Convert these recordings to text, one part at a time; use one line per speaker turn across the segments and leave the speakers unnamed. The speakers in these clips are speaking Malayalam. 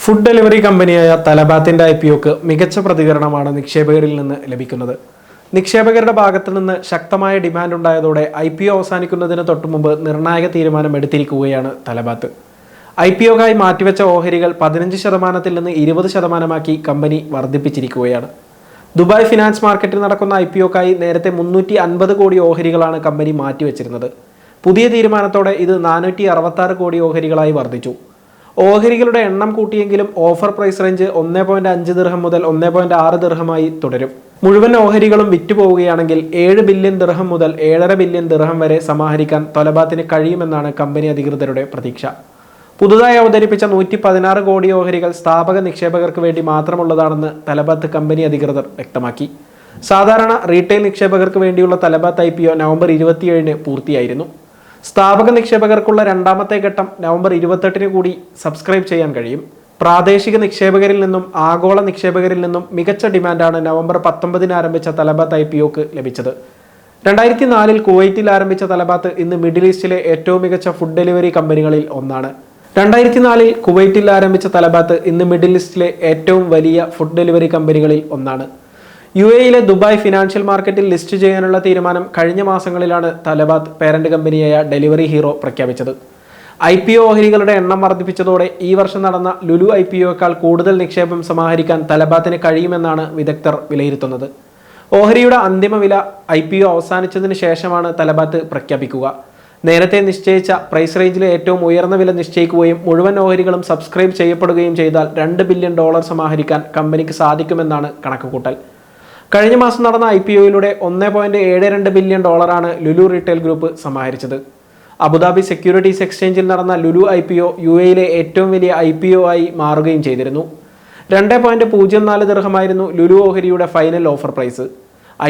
ഫുഡ് ഡെലിവറി കമ്പനിയായ തലബാത്തിന്റെ IPOക്ക് മികച്ച പ്രതികരണമാണ് നിക്ഷേപകരിൽ നിന്ന് ലഭിക്കുന്നത്. നിക്ഷേപകരുടെ ഭാഗത്തു നിന്ന് ശക്തമായ ഡിമാൻഡ് ഉണ്ടായതോടെ IPO അവസാനിക്കുന്നതിന് തൊട്ടുമുമ്പ് നിർണായക തീരുമാനം എടുത്തിരിക്കുകയാണ് തലബാത്ത്. IPOക്കായി മാറ്റിവെച്ച ഓഹരികൾ 15% നിന്ന് 20% കമ്പനി വർദ്ധിപ്പിച്ചിരിക്കുകയാണ്. ദുബായ് ഫിനാൻസ് മാർക്കറ്റിൽ നടക്കുന്ന IPOക്കായി നേരത്തെ 350 കോടി ഓഹരികളാണ് കമ്പനി മാറ്റിവെച്ചിരുന്നത്. പുതിയ തീരുമാനത്തോടെ ഇത് 466 കോടി ഓഹരികളായി വർദ്ധിച്ചു. ഓഹരികളുടെ എണ്ണം കൂട്ടിയെങ്കിലും ഓഫർ പ്രൈസ് റേഞ്ച് 1.5 ദിർഹം മുതൽ 1.6 ദിർഹമായി തുടരും. മുഴുവൻ ഓഹരികളും വിറ്റുപോവുകയാണെങ്കിൽ 7 ബില്യൺ ദിർഹം മുതൽ 7.5 ബില്യൺ ദിർഹം വരെ സമാഹരിക്കാൻ തലബാത്തിന് കഴിയുമെന്നാണ് കമ്പനി അധികൃതരുടെ പ്രതീക്ഷ. പുതുതായി അവതരിപ്പിച്ച 116 കോടി ഓഹരികൾ സ്ഥാപക നിക്ഷേപകർക്ക് വേണ്ടി മാത്രമുള്ളതാണെന്ന് തലബാത്ത് കമ്പനി അധികൃതർ വ്യക്തമാക്കി. സാധാരണ റീറ്റെയിൽ നിക്ഷേപകർക്ക് വേണ്ടിയുള്ള തലബാത്ത് IPO നവംബർ 27 പൂർത്തിയായിരുന്നു. സ്ഥാപക നിക്ഷേപകർക്കുള്ള രണ്ടാമത്തെ ഘട്ടം നവംബർ 28 കൂടി സബ്സ്ക്രൈബ് ചെയ്യാൻ കഴിയും. പ്രാദേശിക നിക്ഷേപകരിൽ നിന്നും ആഗോള നിക്ഷേപകരിൽ നിന്നും മികച്ച ഡിമാൻഡാണ് നവംബർ 19 ആരംഭിച്ച തലബാത്ത് IPOക്ക് ലഭിച്ചത്. 2004 കുവൈറ്റിൽ ആരംഭിച്ച തലബാത്ത് ഇന്ന് മിഡിൽ ഈസ്റ്റിലെ ഏറ്റവും മികച്ച ഫുഡ് ഡെലിവറി കമ്പനികളിൽ ഒന്നാണ്. 2004 കുവൈറ്റിൽ ആരംഭിച്ച തലബാത്ത് ഇന്ന് മിഡിൽ ഈസ്റ്റിലെ ഏറ്റവും വലിയ ഫുഡ് ഡെലിവറി കമ്പനികളിൽ ഒന്നാണ്. UAE ദുബായ് ഫിനാൻഷ്യൽ മാർക്കറ്റിൽ ലിസ്റ്റ് ചെയ്യാനുള്ള തീരുമാനം കഴിഞ്ഞ മാസങ്ങളിലാണ് തലബാത്ത് പേരന്റ് കമ്പനിയായ ഡെലിവറി ഹീറോ പ്രഖ്യാപിച്ചത്. IPO ഓഹരികളുടെ എണ്ണം വർദ്ധിപ്പിച്ചതോടെ ഈ വർഷം നടന്ന ലുലു IPOയേക്കാൾ കൂടുതൽ നിക്ഷേപം സമാഹരിക്കാൻ തലബാത്തിന് കഴിയുമെന്നാണ് വിദഗ്ധർ വിലയിരുത്തുന്നത്. ഓഹരിയുടെ അന്തിമ വില IPO അവസാനിച്ചതിന് ശേഷമാണ് തലബാത്ത് പ്രഖ്യാപിക്കുക. നേരത്തെ നിശ്ചയിച്ച പ്രൈസ് റേഞ്ചിലെ ഏറ്റവും ഉയർന്ന വില നിശ്ചയിക്കുകയും മുഴുവൻ ഓഹരികളും സബ്സ്ക്രൈബ് ചെയ്യപ്പെടുകയും ചെയ്താൽ $2 ബില്യൺ സമാഹരിക്കാൻ കമ്പനിക്ക് സാധിക്കുമെന്നാണ് കണക്കുകൂട്ടൽ. കഴിഞ്ഞ മാസം നടന്ന IPOയിലൂടെ $1.72 ബില്യൺ ലുലു റീറ്റെയിൽ ഗ്രൂപ്പ് സമാഹരിച്ചത്. അബുദാബി സെക്യൂരിറ്റീസ് എക്സ്ചേഞ്ചിൽ നടന്ന ലുലു IPO UAE ഏറ്റവും വലിയ IPO ആയി മാറുകയും ചെയ്തിരുന്നു. 2.04 ദിർഹമായിരുന്നു ലുലു ഓഹരിയുടെ ഫൈനൽ ഓഫർ പ്രൈസ്.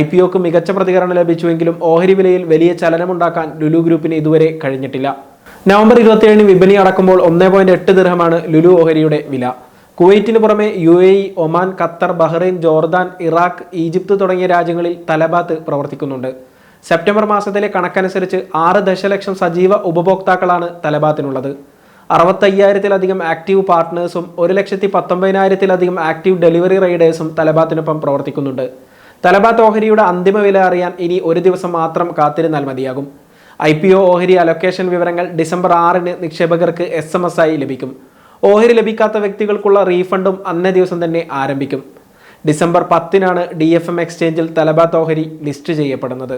IPOക്ക് മികച്ച പ്രതികരണം ലഭിച്ചുവെങ്കിലും ഓഹരി വിലയിൽ വലിയ ചലനമുണ്ടാക്കാൻ ലുലു ഗ്രൂപ്പിന് ഇതുവരെ കഴിഞ്ഞിട്ടില്ല. നവംബർ 27 വിപണി അടക്കുമ്പോൾ 1.8 ദിർഹമാണ് ലുലു ഓഹരിയുടെ വില. കുവൈറ്റിന് പുറമെ UAE, Oman, Qatar, Bahrain, Jordan, Iraq, Egypt തുടങ്ങിയ രാജ്യങ്ങളിൽ തലബാത്ത് പ്രവർത്തിക്കുന്നുണ്ട്. സെപ്റ്റംബർ മാസത്തിലെ കണക്കനുസരിച്ച് 6 ദശലക്ഷം സജീവ ഉപഭോക്താക്കളാണ് തലബാത്തിനുള്ളത്. 65,000-ലധികം ആക്റ്റീവ് പാർട്ട്നേഴ്സും 1,19,000-ലധികം ആക്റ്റീവ് ഡെലിവറി റൈഡേഴ്സും തലബാത്തിനൊപ്പം പ്രവർത്തിക്കുന്നുണ്ട്. തലബാത്ത് ഓഹരിയുടെ അന്തിമ വില അറിയാൻ ഇനി ഒരു ദിവസം മാത്രം കാത്തിരുന്നാൽ മതിയാകും. IPO ഓഹരി അലൊക്കേഷൻ വിവരങ്ങൾ ഡിസംബർ 6 നിക്ഷേപകർക്ക് SMS ആയി ലഭിക്കും. ഓഹരി ലഭിക്കാത്ത വ്യക്തികൾക്കുള്ള റീഫണ്ടും അന്നേ ദിവസം തന്നെ ആരംഭിക്കും. ഡിസംബർ 10 DFM എക്സ്ചേഞ്ചിൽ തലബാത്ത് ഓഹരി ലിസ്റ്റ് ചെയ്യപ്പെടുന്നത്.